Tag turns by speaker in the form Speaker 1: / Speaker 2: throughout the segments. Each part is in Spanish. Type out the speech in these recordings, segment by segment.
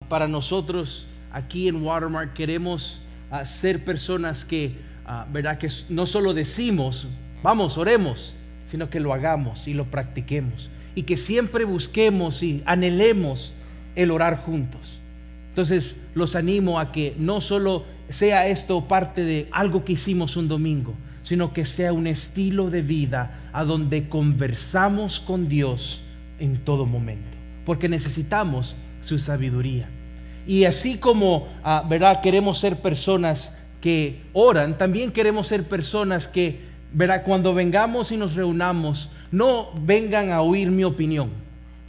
Speaker 1: para nosotros aquí en Watermark queremos ser personas que, ¿verdad? Que no solo decimos, vamos, oremos, sino que lo hagamos y lo practiquemos. Y que siempre busquemos y anhelemos el orar juntos. Entonces los animo a que no solo sea esto parte de algo que hicimos un domingo, sino que sea un estilo de vida a donde conversamos con Dios en todo momento, porque necesitamos su sabiduría. Y así como, ¿verdad? Queremos ser personas que oran, también queremos ser personas que, ¿verdad? Cuando vengamos y nos reunamos, no vengan a oír mi opinión,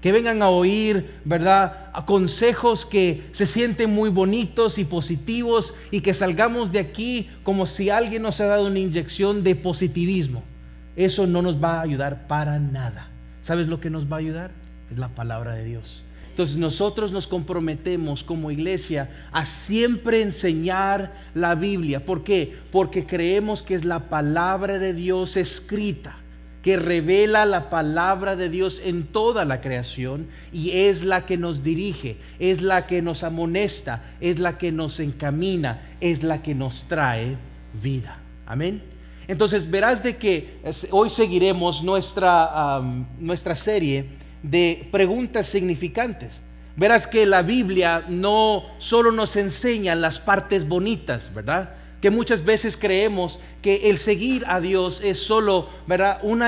Speaker 1: que vengan a oír, ¿verdad? A consejos que se sienten muy bonitos y positivos y que salgamos de aquí como si alguien nos ha dado una inyección de positivismo. Eso no nos va a ayudar para nada. ¿Sabes lo que nos va a ayudar? Es la palabra de Dios. Entonces nosotros nos comprometemos como iglesia a siempre enseñar la Biblia. ¿Por qué? Porque creemos que es la palabra de Dios escrita, que revela la palabra de Dios en toda la creación y es la que nos dirige, es la que nos amonesta, es la que nos encamina, es la que nos trae vida. Amén. Entonces verás de que hoy seguiremos nuestra serie de preguntas significantes. Verás que la Biblia no solo nos enseña las partes bonitas, ¿verdad? Que muchas veces creemos que el seguir a Dios es solo, ¿verdad? un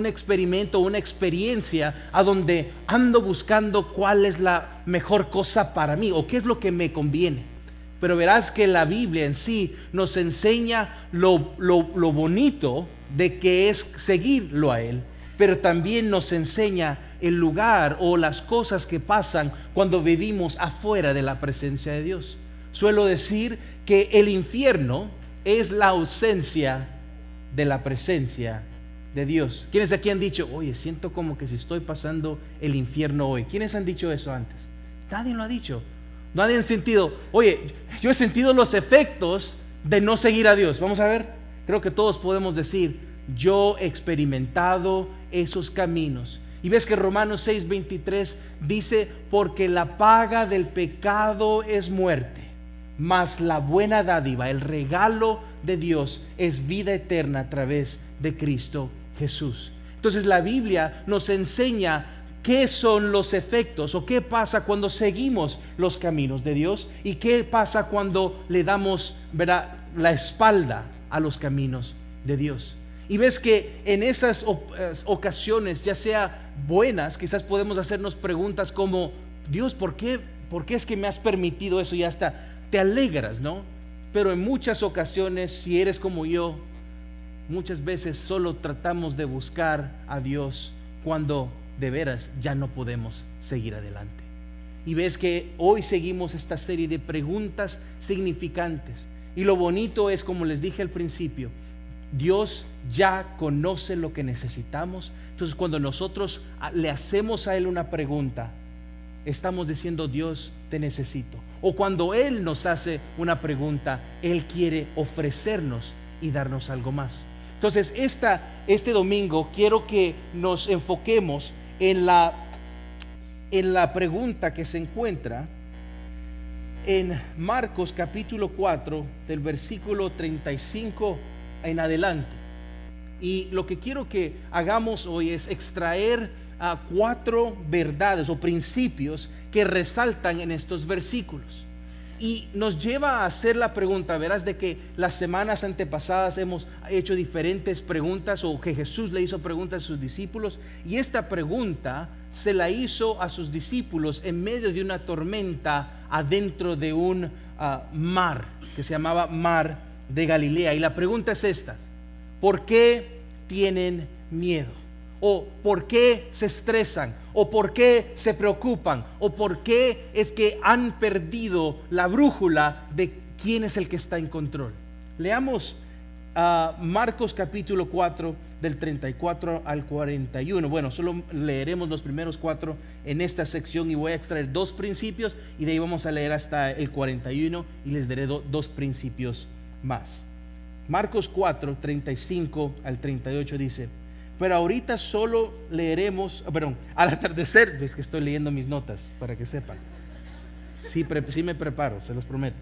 Speaker 1: experimento, una experiencia a donde ando buscando cuál es la mejor cosa para mí o qué es lo que me conviene. Pero verás que la Biblia en sí nos enseña lo bonito de que es seguirlo a Él, pero también nos enseña el lugar o las cosas que pasan cuando vivimos afuera de la presencia de Dios. Suelo decir que el infierno es la ausencia de la presencia de Dios. ¿Quiénes aquí han dicho, oye, siento como que si estoy pasando el infierno hoy? ¿Quiénes han dicho eso antes? Nadie lo ha dicho. Nadie ha sentido, oye, yo he sentido los efectos de no seguir a Dios. Vamos a ver, creo que todos podemos decir, yo he experimentado esos caminos. Y ves que Romanos 6:23 dice, porque la paga del pecado es muerte, mas la buena dádiva, el regalo de Dios es vida eterna a través de Cristo Jesús. Entonces la Biblia nos enseña qué son los efectos o qué pasa cuando seguimos los caminos de Dios y qué pasa cuando le damos, ¿verdad?, la espalda a los caminos de Dios. Y ves que en esas ocasiones, ya sea buenas, quizás podemos hacernos preguntas como, Dios, ¿por qué es que me has permitido eso? Y hasta te alegras, ¿no? Pero en muchas ocasiones, si eres como yo, muchas veces solo tratamos de buscar a Dios cuando de veras ya no podemos seguir adelante. Y ves que hoy seguimos esta serie de preguntas significantes. Y lo bonito es, como les dije al principio, Dios ya conoce lo que necesitamos. Entonces cuando nosotros le hacemos a Él una pregunta, estamos diciendo, Dios, te necesito. O cuando Él nos hace una pregunta, Él quiere ofrecernos y darnos algo más. Entonces este domingo quiero que nos enfoquemos en la pregunta que se encuentra en Marcos capítulo 4 del versículo 35 en adelante. Y lo que quiero que hagamos hoy es extraer 4 verdades o principios que resaltan en estos versículos. Y nos lleva a hacer la pregunta, verás de que las semanas antepasadas hemos hecho diferentes preguntas, o que Jesús le hizo preguntas a sus discípulos, y esta pregunta se la hizo a sus discípulos en medio de una tormenta adentro de un mar que se llamaba Mar de Galilea. Y la pregunta es esta: ¿por qué tienen miedo? ¿O por qué se estresan? ¿O por qué se preocupan? ¿O por qué es que han perdido la brújula de quién es el que está en control? Leamos Marcos capítulo 4 del 34 al 41. Bueno, solo leeremos los primeros 4 en esta sección y voy a extraer 2 principios y de ahí vamos a leer hasta el 41 y les daré 2 principios más. Marcos 4, 35 al 38 dice: pero ahorita solo leeremos, al atardecer, es que estoy leyendo mis notas para que sepan. Sí me preparo, se los prometo.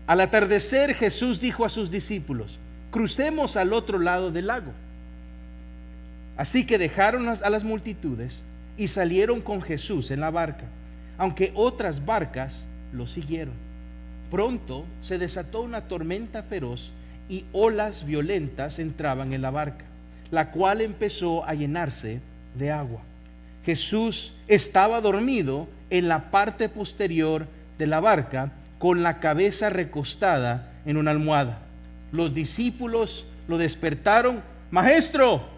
Speaker 1: Al atardecer, Jesús dijo a sus discípulos: crucemos al otro lado del lago. Así que dejaron a las multitudes y salieron con Jesús en la barca, aunque otras barcas lo siguieron. Pronto se desató una tormenta feroz y olas violentas entraban en la barca, la cual empezó a llenarse de agua. Jesús estaba dormido en la parte posterior de la barca, con la cabeza recostada en una almohada. Los discípulos lo despertaron. Maestro,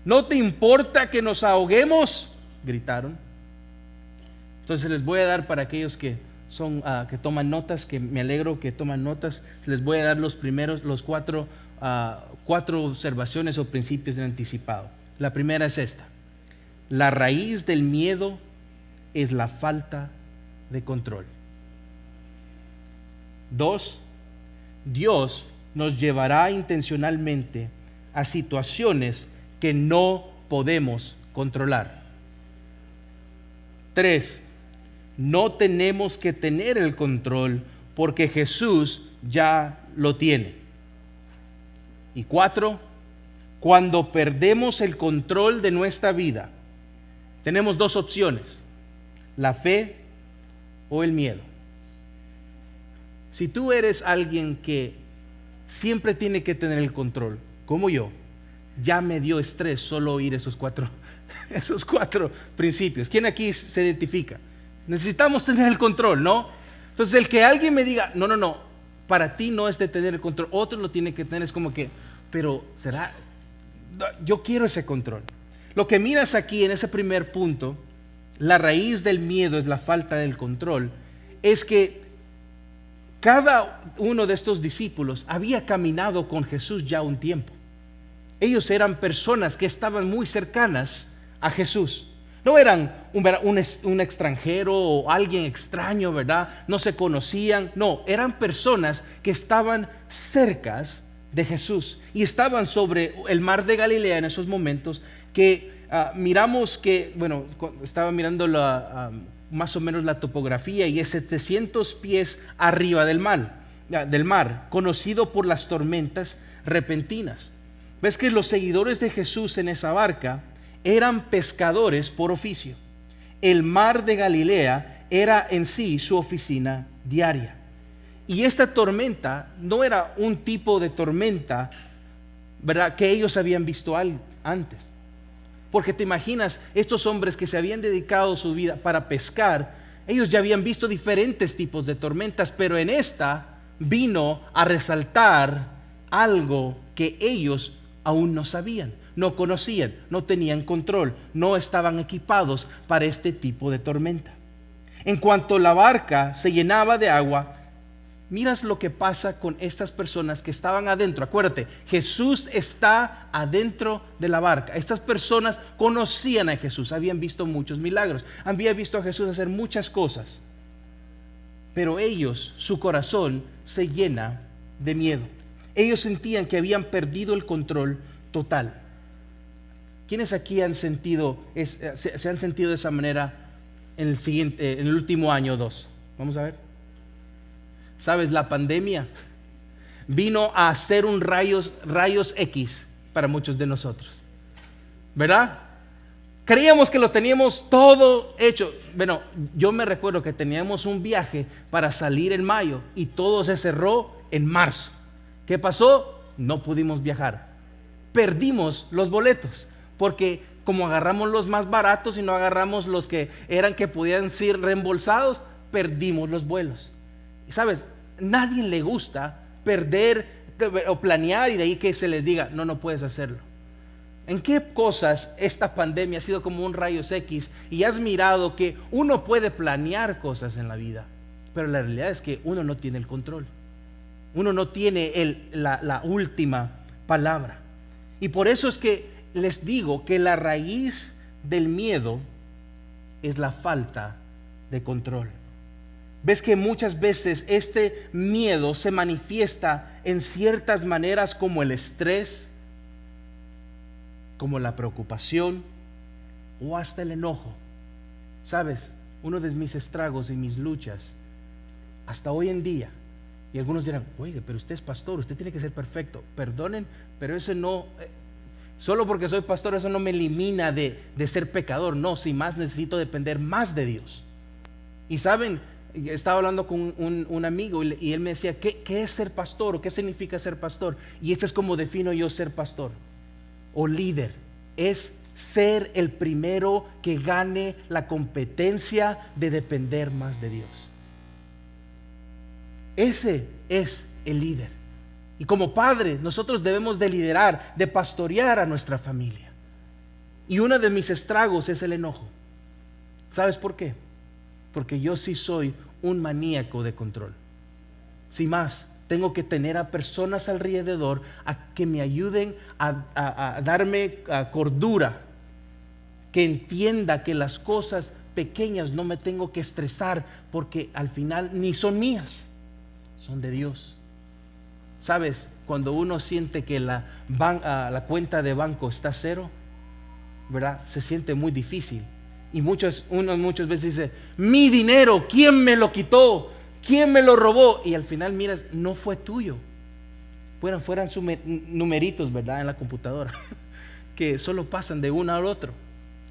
Speaker 1: ¿no te importa que nos ahoguemos?, gritaron. Entonces les voy a dar, para aquellos que que toman notas, que me alegro que toman notas, les voy a dar los cuatro observaciones o principios de anticipado. La primera es esta: la raíz del miedo es la falta de control. 2, Dios nos llevará intencionalmente a situaciones que no podemos controlar. 3, no tenemos que tener el control porque Jesús ya lo tiene. Y 4, cuando perdemos el control de nuestra vida, tenemos dos opciones: la fe o el miedo. Si tú eres alguien que siempre tiene que tener el control, como yo, ya me dio estrés solo oír esos cuatro principios. ¿Quién aquí se identifica? Necesitamos tener el control, ¿no? Entonces, el que alguien me diga, no, para ti no es de tener el control, otro lo tiene que tener, es como que, pero ¿será? Yo quiero ese control. Lo que miras aquí en ese primer punto, la raíz del miedo es la falta del control, es que cada uno de estos discípulos había caminado con Jesús ya un tiempo. Ellos eran personas que estaban muy cercanas a Jesús. No eran un extranjero o alguien extraño, ¿verdad? No se conocían. No, eran personas que estaban cercas de Jesús y estaban sobre el mar de Galilea en esos momentos que miramos que, bueno, estaba mirando más o menos la topografía, y es 700 pies arriba del mar, conocido por las tormentas repentinas. Ves que los seguidores de Jesús en esa barca eran pescadores por oficio. El mar de Galilea era en sí su oficina diaria. Y esta tormenta no era un tipo de tormenta, ¿verdad?, que ellos habían visto antes. Porque te imaginas, estos hombres que se habían dedicado su vida para pescar, ellos ya habían visto diferentes tipos de tormentas, pero en esta vino a resaltar algo que ellos aún no sabían, no conocían, no tenían control, no estaban equipados para este tipo de tormenta. En cuanto la barca se llenaba de agua, miras lo que pasa con estas personas que estaban adentro. Acuérdate, Jesús está adentro de la barca. Estas personas conocían a Jesús, habían visto muchos milagros, habían visto a Jesús hacer muchas cosas, pero ellos, su corazón se llena de miedo. Ellos sentían que habían perdido el control total. ¿Quiénes aquí se han sentido de esa manera en el último año o dos? Vamos a ver. Sabes, la pandemia vino a hacer un rayos X para muchos de nosotros, ¿verdad? Creíamos que lo teníamos todo hecho. Bueno, yo me recuerdo que teníamos un viaje para salir en mayo y todo se cerró en marzo. ¿Qué pasó? No pudimos viajar. Perdimos los boletos porque como agarramos los más baratos y no agarramos los que podían ser reembolsados, perdimos los vuelos. Y sabes, nadie le gusta perder o planear y de ahí que se les diga, no puedes hacerlo. ¿En qué cosas esta pandemia ha sido como un rayos X y has mirado que uno puede planear cosas en la vida, pero la realidad es que uno no tiene el control? Uno no tiene la última palabra. Y por eso es que les digo que la raíz del miedo es la falta de control. Ves que muchas veces este miedo se manifiesta en ciertas maneras, como el estrés, como la preocupación o hasta el enojo. ¿Sabes? uno de mis estragos y mis luchas hasta hoy en día. Y algunos dirán, oiga, pero usted es pastor, usted tiene que ser perfecto. Perdonen, pero eso no, solo porque soy pastor, eso no me elimina de ser pecador. No, si más necesito depender más de Dios. Y saben, estaba hablando con un amigo y él me decía, ¿qué es ser pastor? ¿O qué significa ser pastor? Y esto es como defino yo ser pastor o líder. Es ser el primero que gane la competencia de depender más de Dios. Ese es el líder. Y como padres, nosotros debemos de liderar, de pastorear a nuestra familia. Y uno de mis estragos es el enojo. ¿Sabes por qué? Porque yo sí soy un maníaco de control. Sin más, tengo que tener a personas alrededor a que me ayuden a darme cordura, que entienda que las cosas pequeñas no me tengo que estresar, porque al final ni son mías, son de Dios. ¿Sabes? Cuando uno siente que la cuenta de banco está cero, ¿verdad? Se siente muy difícil. Y uno muchas veces dice, mi dinero, ¿quién me lo quitó? ¿Quién me lo robó? Y al final miras, no fue tuyo. Fueran numeritos, ¿verdad? En la computadora, que solo pasan de uno al otro.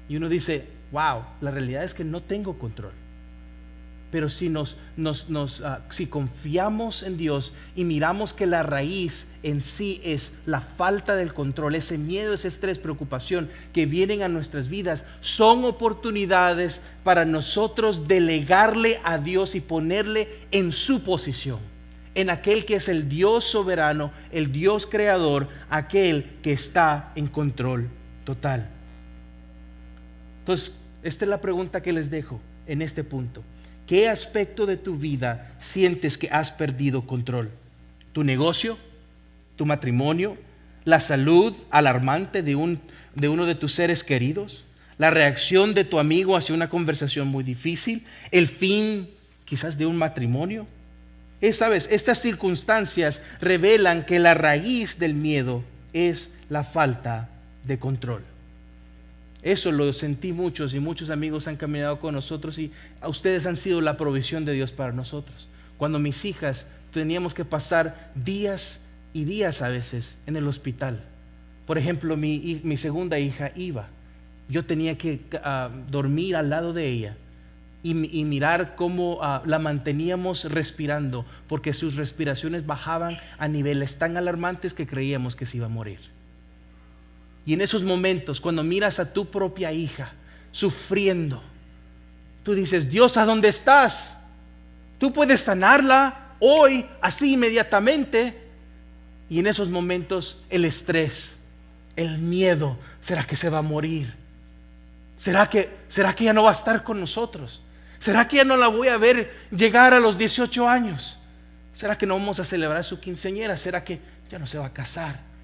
Speaker 1: Y uno dice, wow, la realidad es que no tengo control. Pero si si confiamos en Dios y miramos que la raíz en sí es la falta del control, ese miedo, ese estrés, preocupación que vienen a nuestras vidas, son oportunidades para nosotros delegarle a Dios y ponerle en su posición, en aquel que es el Dios soberano, el Dios creador, aquel que está en control total. Entonces, esta es la pregunta que les dejo en este punto. ¿Qué aspecto de tu vida sientes que has perdido control? ¿Tu negocio? ¿Tu matrimonio? ¿La salud alarmante de uno de tus seres queridos? ¿La reacción de tu amigo hacia una conversación muy difícil? ¿El fin quizás de un matrimonio? ¿Sabes? Estas circunstancias revelan que la raíz del miedo es la falta de control. Eso lo sentí muchos y muchos amigos han caminado con nosotros y a ustedes han sido la provisión de Dios para nosotros. Cuando mis hijas teníamos que pasar días y días a veces en el hospital. Por ejemplo, mi segunda hija Iva, yo tenía que dormir al lado de ella y mirar cómo la manteníamos respirando, porque sus respiraciones bajaban a niveles tan alarmantes que creíamos que se iba a morir. Y en esos momentos, cuando miras a tu propia hija sufriendo, tú dices, Dios, ¿a dónde estás? Tú puedes sanarla hoy, así inmediatamente. Y en esos momentos el estrés, el miedo, ¿será que se va a morir? ¿Será que ya no va a estar con nosotros? ¿Será que ya no la voy a ver llegar a los 18 años? ¿Será que no vamos a celebrar su quinceañera? ¿Será que ya no se va a casar?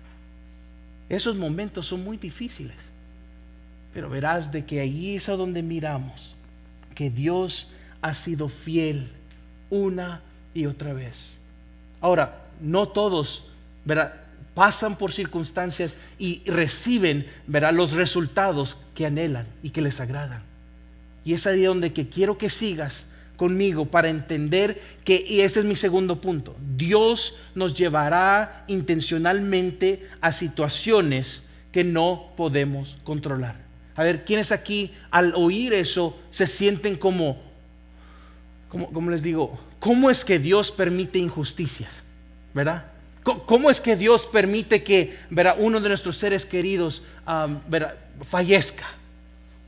Speaker 1: Esos momentos son muy difíciles, pero verás de que allí es a donde miramos que Dios ha sido fiel una y otra vez. Ahora, no todos, ¿verdad?, pasan por circunstancias y reciben, ¿verdad?, los resultados que anhelan y que les agradan. Y es ahí donde que quiero que sigas conmigo para entender que, y ese es mi segundo punto, Dios nos llevará intencionalmente a situaciones que no podemos controlar. A ver, ¿quiénes aquí al oír eso se sienten como les digo, cómo es que Dios permite injusticias? ¿Verdad? ¿Cómo es que Dios permite que, ¿verdad?, uno de nuestros seres queridos ¿verdad?, fallezca?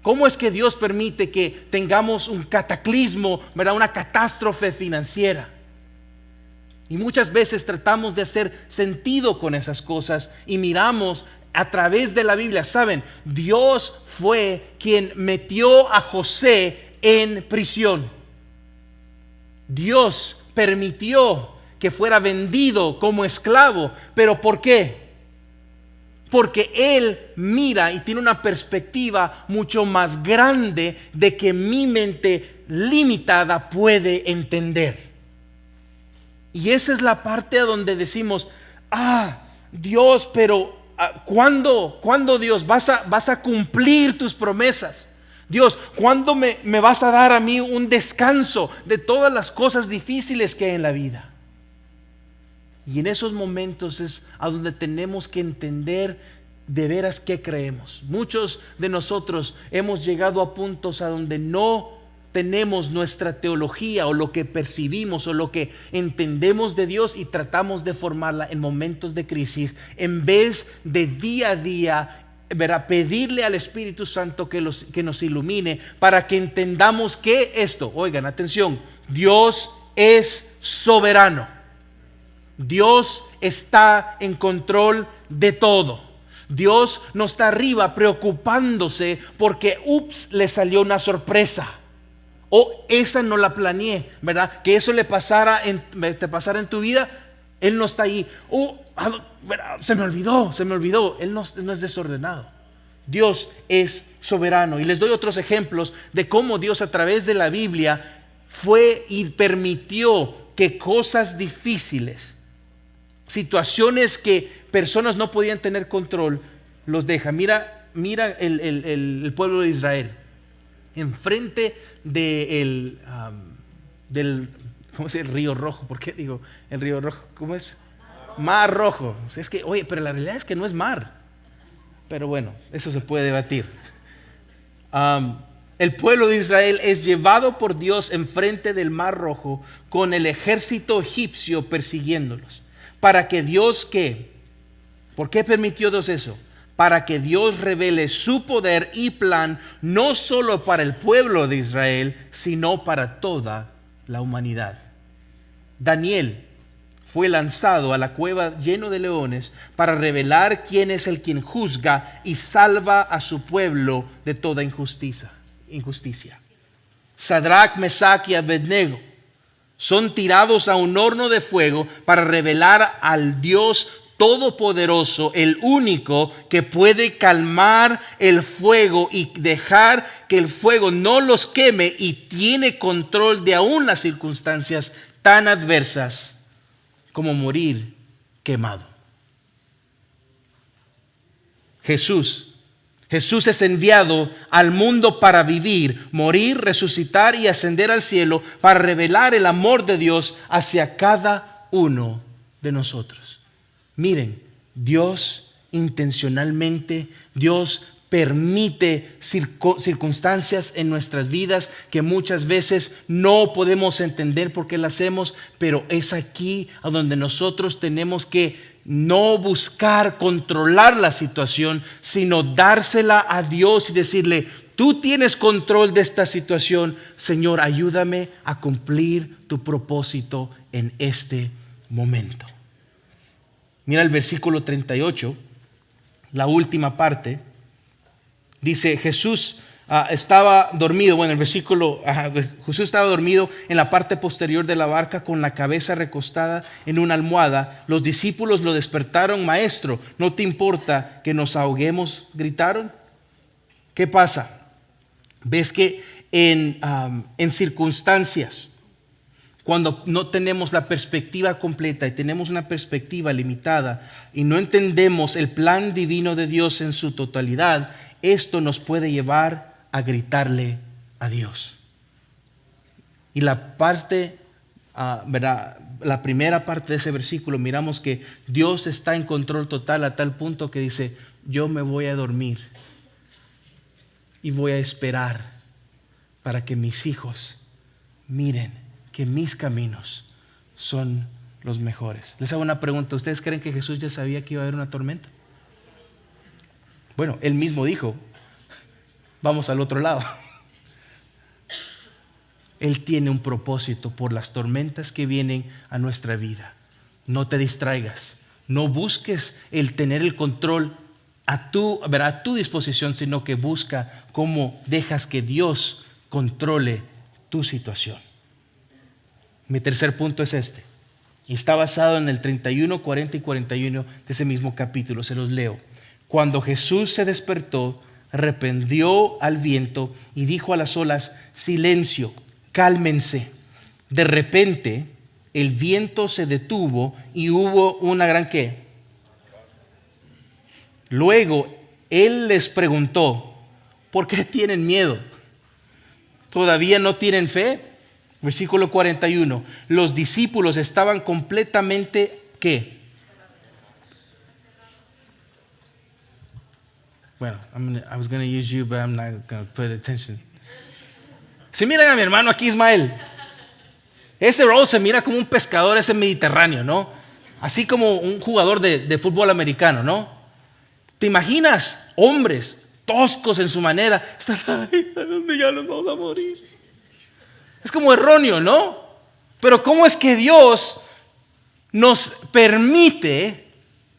Speaker 1: ¿Cómo es que Dios permite que tengamos un cataclismo, ¿verdad?, una catástrofe financiera? Y muchas veces tratamos de hacer sentido con esas cosas y miramos a través de la Biblia. ¿Saben? Dios fue quien metió a José en prisión. Dios permitió que fuera vendido como esclavo. ¿Pero por qué? Porque Él mira y tiene una perspectiva mucho más grande de que mi mente limitada puede entender. Y esa es la parte a donde decimos, Dios, pero ¿cuándo Dios vas a cumplir tus promesas? Dios, ¿cuándo me vas a dar a mí un descanso de todas las cosas difíciles que hay en la vida? Y en esos momentos es a donde tenemos que entender de veras qué creemos. Muchos de nosotros hemos llegado a puntos a donde no tenemos nuestra teología o lo que percibimos o lo que entendemos de Dios y tratamos de formarla en momentos de crisis, en vez de día a día pedirle al Espíritu Santo que nos ilumine para que entendamos que esto, oigan, atención, Dios es soberano. Dios está en control de todo. Dios no está arriba preocupándose porque le salió una sorpresa. O esa no la planeé, ¿verdad? Que eso te pasara en tu vida. Él no está ahí. Se me olvidó. Él no es desordenado. Dios es soberano. Y les doy otros ejemplos de cómo Dios a través de la Biblia fue y permitió que cosas difíciles, situaciones que personas no podían tener control, los deja. Mira el pueblo de Israel. Enfrente del ¿cómo se dice? El Río Rojo. ¿Por qué digo el Río Rojo? ¿Cómo es? Mar Rojo. Es que, oye, pero la realidad es que no es mar. Pero bueno, eso se puede debatir. El pueblo de Israel es llevado por Dios enfrente del Mar Rojo con el ejército egipcio persiguiéndolos. Para que Dios, ¿qué? ¿Por qué permitió Dios eso? Para que Dios revele su poder y plan no solo para el pueblo de Israel, sino para toda la humanidad. Daniel fue lanzado a la cueva lleno de leones para revelar quién es el quien juzga y salva a su pueblo de toda injusticia. Sadrach, Mesach y Abednego son tirados a un horno de fuego para revelar al Dios todopoderoso, el único que puede calmar el fuego y dejar que el fuego no los queme, y tiene control de aún las circunstancias tan adversas como morir quemado. Jesús es enviado al mundo para vivir, morir, resucitar y ascender al cielo para revelar el amor de Dios hacia cada uno de nosotros. Miren, Dios intencionalmente, Dios permite circunstancias en nuestras vidas que muchas veces no podemos entender por qué las hacemos, pero es aquí a donde nosotros tenemos que no buscar controlar la situación, sino dársela a Dios y decirle: tú tienes control de esta situación, Señor, ayúdame a cumplir tu propósito en este momento. Mira el versículo 38, la última parte. Dice, Jesús estaba dormido. Bueno, el versículo, Jesús estaba dormido en la parte posterior de la barca con la cabeza recostada en una almohada. Los discípulos lo despertaron: Maestro, ¿no te importa que nos ahoguemos?, gritaron. ¿Qué pasa? Ves que en circunstancias, cuando no tenemos la perspectiva completa y tenemos una perspectiva limitada y no entendemos el plan divino de Dios en su totalidad, esto nos puede llevar a gritarle a Dios. Y la parte, la primera parte de ese versículo, miramos que Dios está en control total a tal punto que dice: yo me voy a dormir y voy a esperar para que mis hijos miren que mis caminos son los mejores. Les hago una pregunta: ¿ustedes creen que Jesús ya sabía que iba a haber una tormenta? Bueno, Él mismo dijo: vamos al otro lado. Él tiene un propósito por las tormentas que vienen a nuestra vida. No te distraigas, no busques el tener el control a tu disposición, sino que busca cómo dejas que Dios controle tu situación. Mi tercer punto es este, y está basado en el 31, 40 y 41 de ese mismo capítulo. Se los leo. Cuando Jesús se despertó, reprendió al viento y dijo a las olas: silencio, cálmense. De repente el viento se detuvo y hubo una gran ¿qué? Luego Él les preguntó: ¿por qué tienen miedo? ¿Todavía no tienen fe? Versículo 41. Los discípulos estaban completamente, ¿qué? Bueno, I was going to use you, but I'm not going to pay attention. Si miran a mi hermano aquí, Ismael, ese Raúl se mira como un pescador ese mediterráneo, ¿no? Así como un jugador de fútbol americano, ¿no? ¿Te imaginas hombres toscos en su manera? Están, ay, ¿a dónde ya nos vamos a morir? Es como erróneo, ¿no? Pero ¿cómo es que Dios nos permite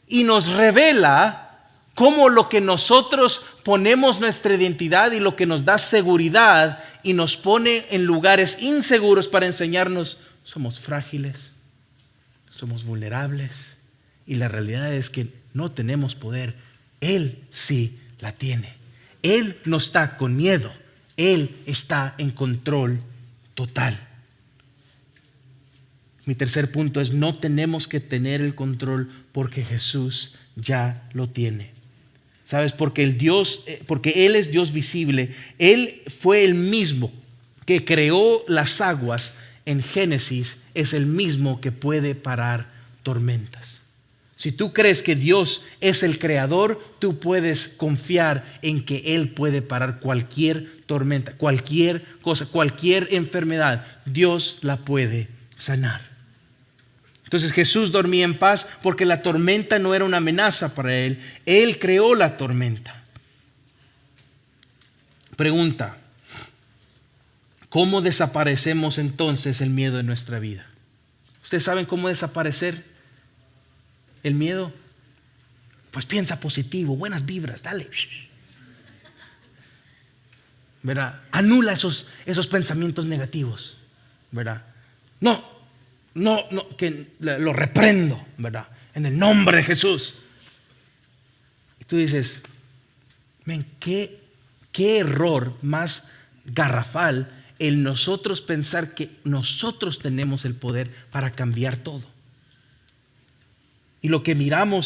Speaker 1: y nos revela cómo lo que nosotros ponemos nuestra identidad y lo que nos da seguridad y nos pone en lugares inseguros para enseñarnos, somos frágiles, somos vulnerables y la realidad es que no tenemos poder? Él sí la tiene. Él no está con miedo. Él está en control total. Mi tercer punto es: no tenemos que tener el control porque Jesús ya lo tiene. ¿Sabes? Porque Él es Dios visible. Él fue el mismo que creó las aguas en Génesis. Es el mismo que puede parar tormentas. Si tú crees que Dios es el creador, tú puedes confiar en que Él puede parar cualquier tormenta, cualquier cosa, cualquier enfermedad. Dios la puede sanar. Entonces Jesús dormía en paz porque la tormenta no era una amenaza para Él. Él creó la tormenta. Pregunta: ¿cómo desaparecemos entonces el miedo en nuestra vida? ¿Ustedes saben cómo desaparecer el miedo? Pues piensa positivo, buenas vibras, dale. ¿Verdad? Anula esos pensamientos negativos, ¿verdad? No, que lo reprendo, ¿verdad? En el nombre de Jesús. Y tú dices, qué error más garrafal el nosotros pensar que nosotros tenemos el poder para cambiar todo. Y lo que mira lo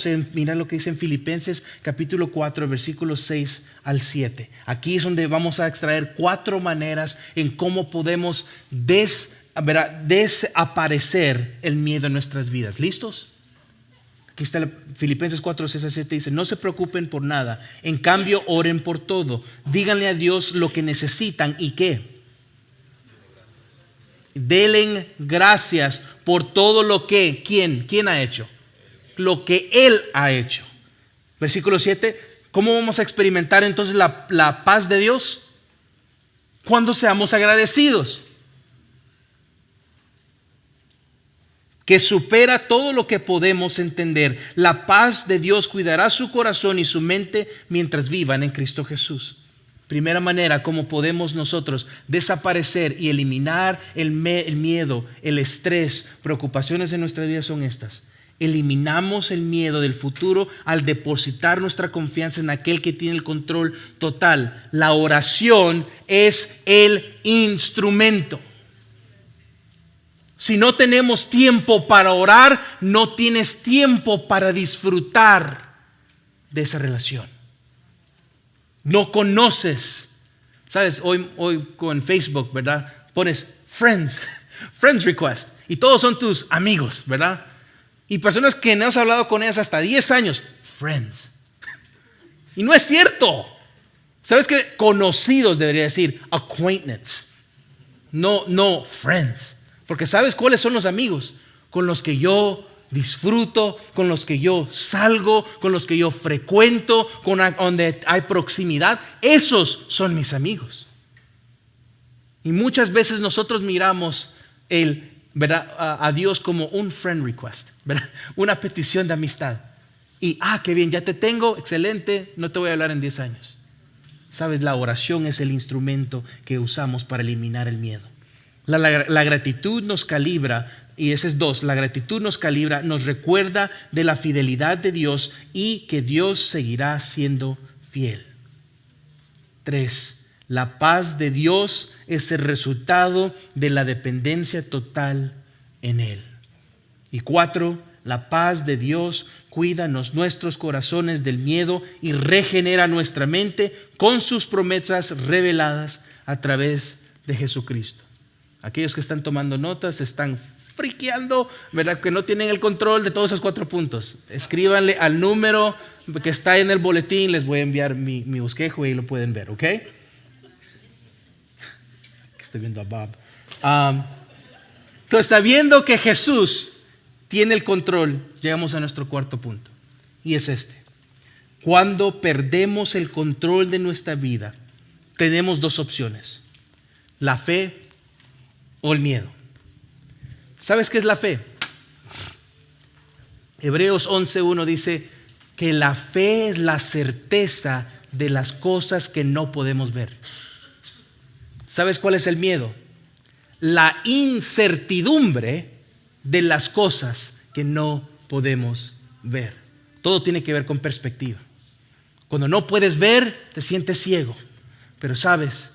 Speaker 1: que dice en Filipenses capítulo 4, versículos 6 al 7. Aquí es donde vamos a extraer 4 maneras en cómo podemos desaparecer el miedo en nuestras vidas. ¿Listos? Aquí está Filipenses 4, 6 al 7. Dice: no se preocupen por nada. En cambio, oren por todo. Díganle a Dios lo que necesitan y ¿qué? Denle gracias por todo lo que, ¿quién ha hecho? Lo que Él ha hecho. Versículo 7. ¿Cómo vamos a experimentar entonces la paz de Dios? Cuando seamos agradecidos. Que supera todo lo que podemos entender. La paz de Dios cuidará su corazón y su mente mientras vivan en Cristo Jesús. Primera manera como podemos nosotros desaparecer y eliminar el miedo, el estrés, preocupaciones en nuestra vida son estas. Eliminamos el miedo del futuro al depositar nuestra confianza en aquel que tiene el control total. La oración es el instrumento. Si no tenemos tiempo para orar, no tienes tiempo para disfrutar de esa relación. No conoces. ¿Sabes? Hoy con Facebook, ¿verdad? Pones friends request. Y todos son tus amigos, ¿verdad? Y personas que no has hablado con ellas hasta 10 años. Friends. Y no es cierto. ¿Sabes qué? Conocidos debería decir. Acquaintance. No friends. Porque ¿sabes cuáles son los amigos? Con los que yo disfruto, con los que yo salgo, con los que yo frecuento, donde hay proximidad. Esos son mis amigos. Y muchas veces nosotros miramos a Dios como un friend request, ¿verdad? Una petición de amistad. Y, qué bien, ya te tengo, excelente, no te voy a hablar en 10 años. ¿Sabes? La oración es el instrumento que usamos para eliminar el miedo. La gratitud nos calibra, y ese es 2, la gratitud nos calibra, nos recuerda de la fidelidad de Dios y que Dios seguirá siendo fiel. 3, la paz de Dios es el resultado de la dependencia total en Él. Y 4, La paz de Dios cuida nuestros corazones del miedo y regenera nuestra mente con sus promesas reveladas a través de Jesucristo. Aquellos que están tomando notas están friqueando, ¿verdad? Que no tienen el control de todos esos 4 puntos. Escríbanle al número que está en el boletín. Les voy a enviar mi bosquejo y ahí lo pueden ver, ¿ok? Estoy viendo a Bob. Entonces, sabiendo que Jesús tiene el control, llegamos a nuestro 4 punto. Y es este. Cuando perdemos el control de nuestra vida, tenemos 2 opciones. La fe o el miedo. ¿Sabes qué es la fe? Hebreos 11:1 dice que la fe es la certeza de las cosas que no podemos ver. ¿Sabes cuál es el miedo? La incertidumbre de las cosas que no podemos ver. Todo tiene que ver con perspectiva. Cuando no puedes ver, te sientes ciego. Pero sabes,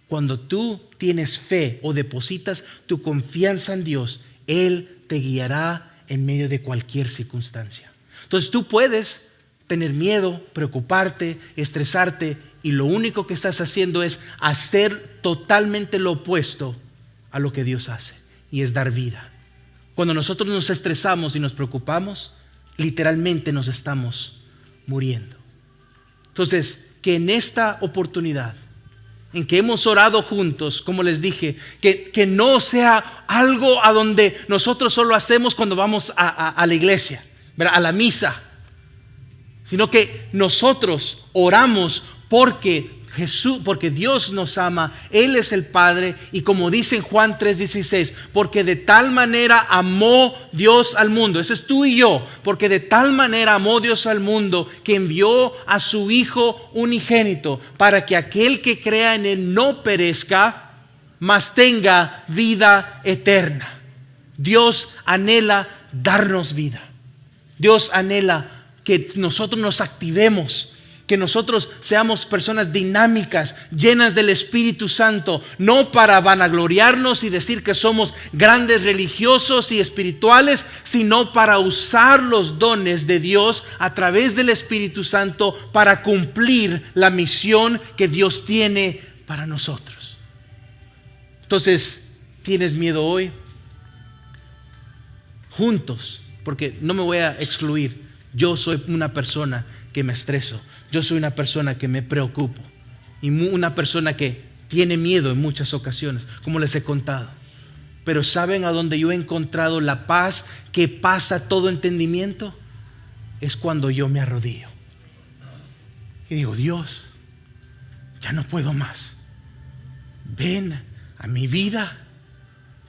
Speaker 1: cuando tú tienes fe o depositas tu confianza en Dios, Él te guiará en medio de cualquier circunstancia. Entonces tú puedes tener miedo, preocuparte, estresarte, y lo único que estás haciendo es hacer totalmente lo opuesto a lo que Dios hace, y es dar vida. Cuando nosotros nos estresamos y nos preocupamos, literalmente nos estamos muriendo. Entonces, que en esta oportunidad en que hemos orado juntos, como les dije, que no sea algo a donde nosotros solo hacemos cuando vamos a la iglesia, ¿verdad? A la misa, sino que nosotros oramos porque Dios nos ama, Él es el Padre, y como dice en Juan 3:16, porque de tal manera amó Dios al mundo. Eso es tú y yo. Porque de tal manera amó Dios al mundo que envió a su Hijo unigénito, para que aquel que crea en Él no perezca, mas tenga vida eterna. Dios anhela darnos vida. Dios anhela que nosotros nos activemos, que nosotros seamos personas dinámicas, llenas del Espíritu Santo, no para vanagloriarnos y decir que somos grandes religiosos y espirituales, sino para usar los dones de Dios a través del Espíritu Santo para cumplir la misión que Dios tiene para nosotros. Entonces, ¿tienes miedo hoy? Juntos, porque no me voy a excluir. Yo soy una persona que me estreso. Yo soy una persona que me preocupo y una persona que tiene miedo en muchas ocasiones, como les he contado. Pero ¿saben a dónde yo he encontrado la paz que pasa todo entendimiento? Es cuando yo me arrodillo y digo: Dios, ya no puedo más. Ven a mi vida,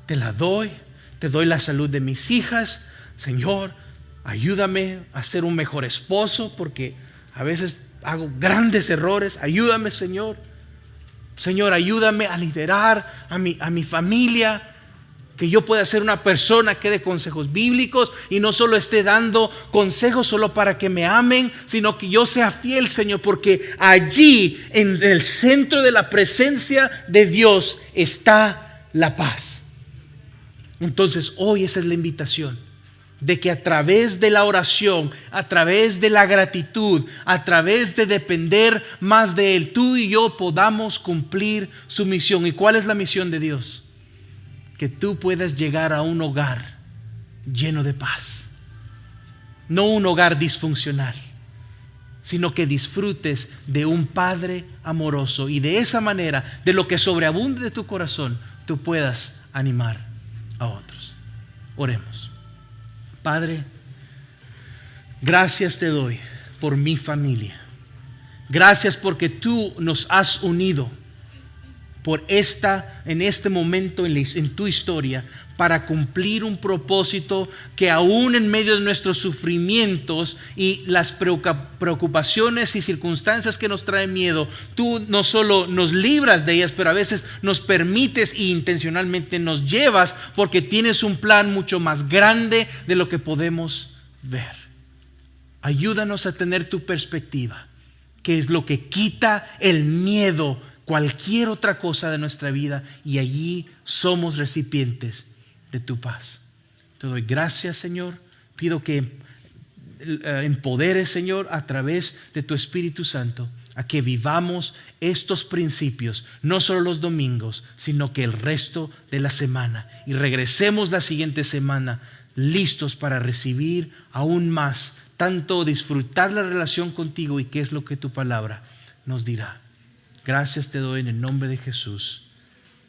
Speaker 1: te la doy, te doy la salud de mis hijas. Señor, ayúdame a ser un mejor esposo, porque a veces hago grandes errores. Ayúdame, Señor. Señor, ayúdame a liderar a mi familia, que yo pueda ser una persona que dé consejos bíblicos y no solo esté dando consejos solo para que me amen, sino que yo sea fiel, Señor, porque allí en el centro de la presencia de Dios está la paz. Entonces hoy esa es la invitación, de que a través de la oración, a través de la gratitud, a través de depender más de Él, tú y yo podamos cumplir su misión. ¿Y cuál es la misión de Dios? Que tú puedas llegar a un hogar lleno de paz. No un hogar disfuncional, sino que disfrutes de un Padre amoroso, y de esa manera, de lo que sobreabunde de tu corazón, tú puedas animar a otros. Oremos. Padre, gracias te doy por mi familia. Gracias porque tú nos has unido en este momento en tu historia, para cumplir un propósito que aún en medio de nuestros sufrimientos y las preocupaciones y circunstancias que nos traen miedo, tú no solo nos libras de ellas, pero a veces nos permites e intencionalmente nos llevas, porque tienes un plan mucho más grande de lo que podemos ver. Ayúdanos a tener tu perspectiva, que es lo que quita el miedo, cualquier otra cosa de nuestra vida, y allí somos recipientes de tu paz. Te doy gracias, Señor, Pido que empoderes, Señor, a través de tu Espíritu Santo, a que vivamos estos principios, no solo los domingos, sino que el resto de la semana. Y regresemos la siguiente semana listos para recibir aún más, tanto disfrutar la relación contigo y qué es lo que tu palabra nos dirá. Gracias te doy en el nombre de Jesús.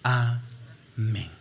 Speaker 1: Amén.